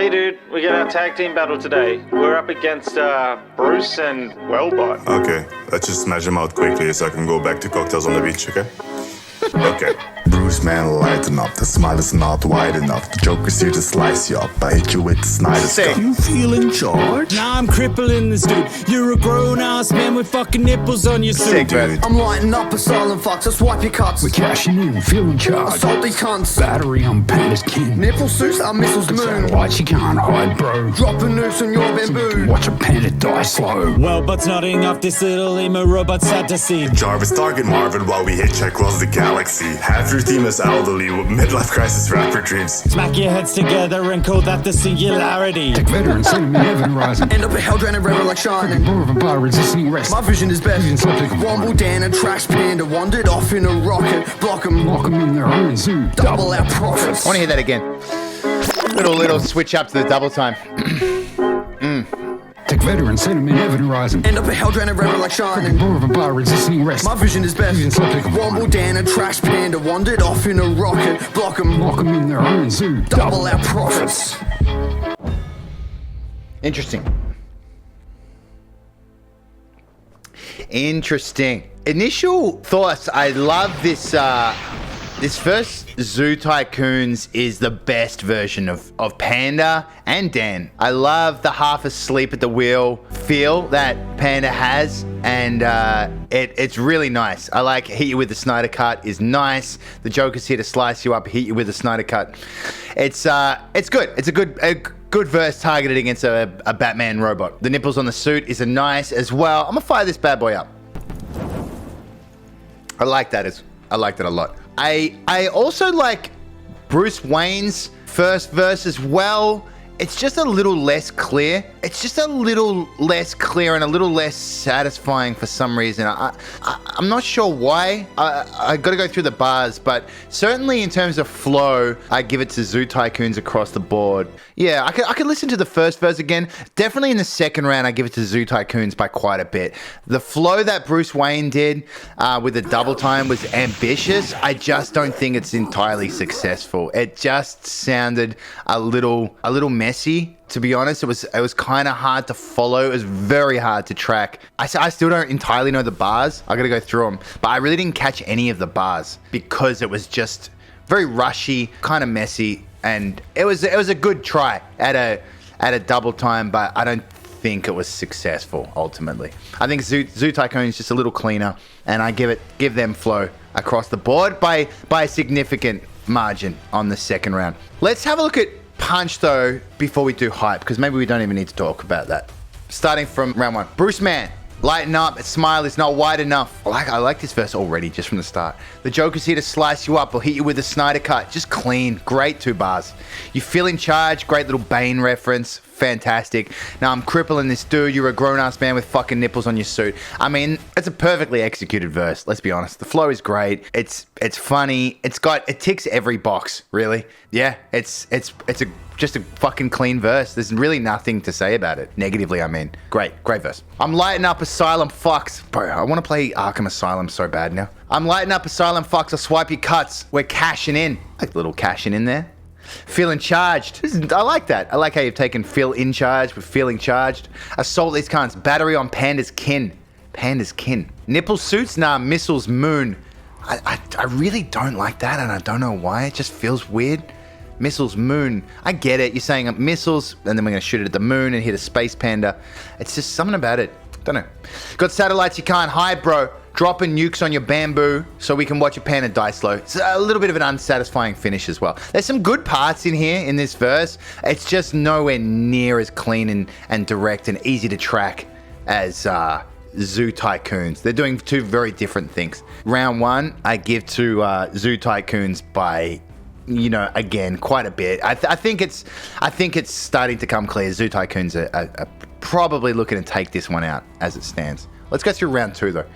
Hey dude, we got our tag team battle today. We're up against Bruce and Wellbot. Okay, let's just smash them out quickly so I can go back to cocktails on the beach, okay? Okay. Bruce, man, lighten up. The smile is not wide enough. The Joker's here to slice you up. I hit you with the Snyder's cut. You feel in charge? Nah, I'm crippling this dude. You're a grown-ass man with fucking nipples on your suit. Dude. I'm lighting up a silent fox, I swipe your cuts. We're cashing in, feeling charged. Assault these cunts. Battery on Panda's kin. Nipple suits are missiles moon. Satellites you can't hide, bro. Drop a noose on your bamboo. Watch a panda die slow. Well, but's nodding off this little emo robot sad to see. Jarvis target Marvin while we hitchhike across the galaxy. Half your team is elderly with midlife crisis rapper dreams. Smack your heads together and call that the singularity. Tech veteran, send me heaven rising. End up a hell draining rebel like shining. More of a bar resisting arrest. My vision is best. Womble Womble Dan and trash panda wandered off in a rocket. Block 'em. Lock them in their own zoo. Double our profits. I want to hear that again. Little switch up to the double time. Tech veteran, send me heaven rising. End up a hell draining rebel like shining. More of a bar resisting arrest. My vision is best. Womble Dan and trash panda wandered off in a rocket. Block 'em. Lock them in their own zoo. Double our profits. Interesting. Interesting. Initial thoughts. I love this. This first Zoo Tycoons is the best version of Panda and Dan. I love the half asleep at the wheel feel that Panda has, and it's really nice. I like hit you with the Snyder cut is nice. The Joker's here to slice you up, hit you with the Snyder cut. It's good. It's a good verse targeted against a Batman robot. The nipples on the suit is a nice as well. I'm gonna fire this bad boy up. I like that a lot. I also like Bruce Wayne's first verse as well. It's just a little less clear. It's just a little less clear and a little less satisfying for some reason. I'm not sure why. I got to go through the bars, but certainly in terms of flow, I give it to Zoo Tycoons across the board. Yeah, I could listen to the first verse again. Definitely in the second round, I give it to Zoo Tycoons by quite a bit. The flow that Bruce Wayne did with the double time was ambitious. I just don't think it's entirely successful. It just sounded a little messy. To be honest, it was kind of hard to follow. It was very hard to track. I still don't entirely know the bars. I got to go through them, but I really didn't catch any of the bars because it was just very rushy, kind of messy, and it was a good try at a double time, but I don't think it was successful ultimately. I think Zoo Tycoon is just a little cleaner, and I give them flow across the board by a significant margin on the second round. Let's have a look at Punch though before we do hype, because maybe we don't even need to talk about that. Starting from round one. Bruce Man, lighten up, smile is not wide enough. I like this verse already just from the start. The Joker's here to slice you up or hit you with a Snyder cut. Just clean, great 2 bars. You feel in charge, great little Bane reference, fantastic. Now I'm crippling this dude, you're a grown-ass man with fucking nipples on your suit. I mean, it's a perfectly executed verse, let's be honest. The flow is great, it's funny, it ticks every box, really. Yeah, it's just a fucking clean verse. There's really nothing to say about it. Negatively, I mean. Great verse. I'm lighting up Asylum Fucks. Bro, I want to play Arkham Asylum so bad now. I'm lighting up Asylum Fucks, I'll swipe your cuts. We're cashing in. Like a little cashing in there. Feeling charged. I like that. I like how you've taken feel in charge with feeling charged. Assault these cunts. Battery on Panda's kin. Panda's kin. Nipple suits? Nah, missiles moon. I really don't like that, and I don't know why. It just feels weird. Missiles moon. I get it. You're saying missiles, and then we're going to shoot it at the moon and hit a space panda. It's just something about it. Don't know. Got satellites you can't hide, bro. Dropping nukes on your bamboo so we can watch a panda die slow. It's a little bit of an unsatisfying finish as well. There's some good parts in here in this verse. It's just nowhere near as clean and direct and easy to track as Zoo Tycoons. They're doing 2 very different things. Round 1, I give to Zoo Tycoons by, again, quite a bit. I think it's starting to come clear. Zoo Tycoons are probably looking to take this one out as it stands. Let's go through round 2 though.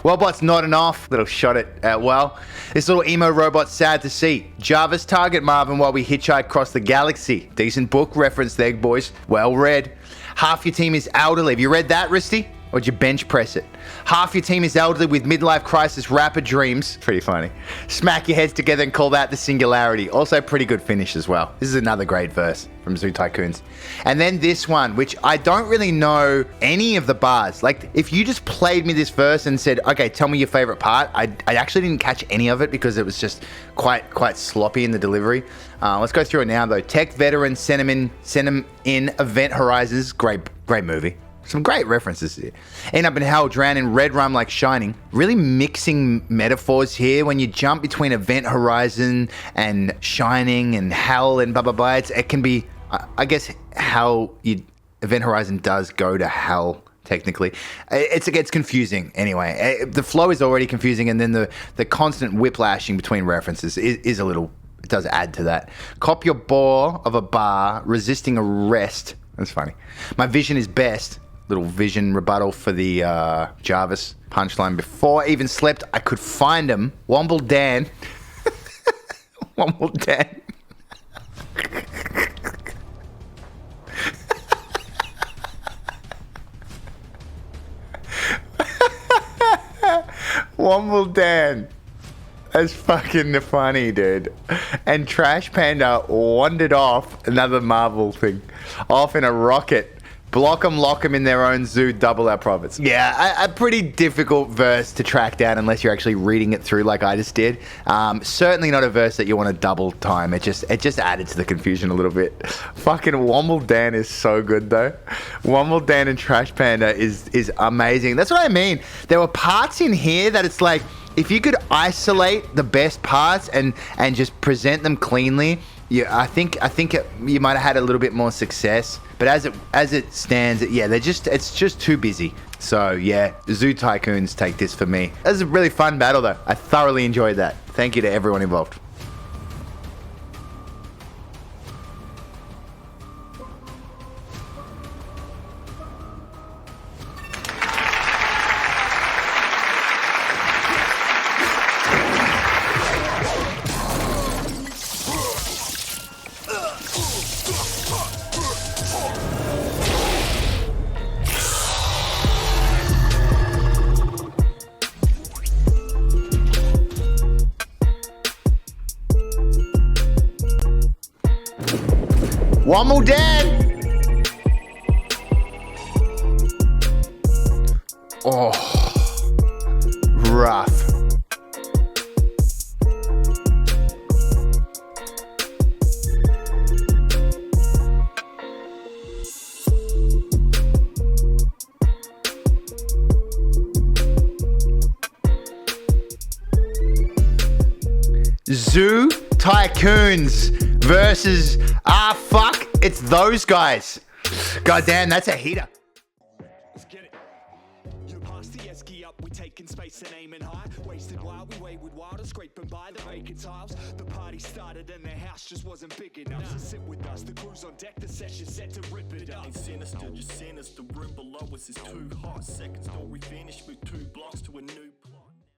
Wellbot's nodding off. Little shot at well. This little emo robot's sad to see. Jarvis target Marvin while we hitchhike across the galaxy. Decent book reference there, boys. Well read. Half your team is elderly. Have you read that, Risty? Or would you bench press it? Half your team is elderly with midlife crisis, rapid dreams. Pretty funny. Smack your heads together and call that the singularity. Also pretty good finish as well. This is another great verse from Zoo Tycoons. And then this one, which I don't really know any of the bars. Like, if you just played me this verse and said, okay, tell me your favorite part, I actually didn't catch any of it because it was just quite sloppy in the delivery. Let's go through it now, though. Tech veteran, send him in Event Horizons. Great movie. Some great references here. End up in hell, drown in red rum like shining. Really mixing metaphors here. When you jump between Event Horizon and shining and hell and blah, blah, blah. It can be, I guess, Event Horizon does go to hell, technically. It gets confusing anyway. The flow is already confusing, and then the constant whiplashing between references is a little, it does add to that. Cop your bore of a bar, resisting arrest. That's funny. My vision is best. Little vision rebuttal for the Jarvis punchline. Before I even slept, I could find him. Womble Dan. Womble Dan. Womble Dan. That's fucking funny, dude. And Trash Panda wandered off, another Marvel thing, off in a rocket. Block them, lock them in their own zoo, double our profits. Yeah, a pretty difficult verse to track down unless you're actually reading it through like I just did. Certainly not a verse that you want to double time. It just added to the confusion a little bit. Fucking Womble Dan is so good though. Womble Dan and Trash Panda is amazing. That's what I mean. There were parts in here that it's like, if you could isolate the best parts and just present them cleanly, yeah, I think you might have had a little bit more success. But as it stands, yeah, it's just too busy. So yeah, Zoo Tycoons take this for me. That was a really fun battle though. I thoroughly enjoyed that. Thank you to everyone involved. Womble Dan! Oh, rough. Zoo Tycoons versus, fuck, it's those guys. God damn, that's a heater. Let's get it. You pass the esky up, we taking space and aiming high. Wasted while we wayward wilder, scraping by the vacant tiles. The party started and their house just wasn't big enough. So sit with us, the crew's on deck, the session set to rip it up. Ain't sinister, just sinister. The room below us is too hot. Second story finished with 2 blocks to a new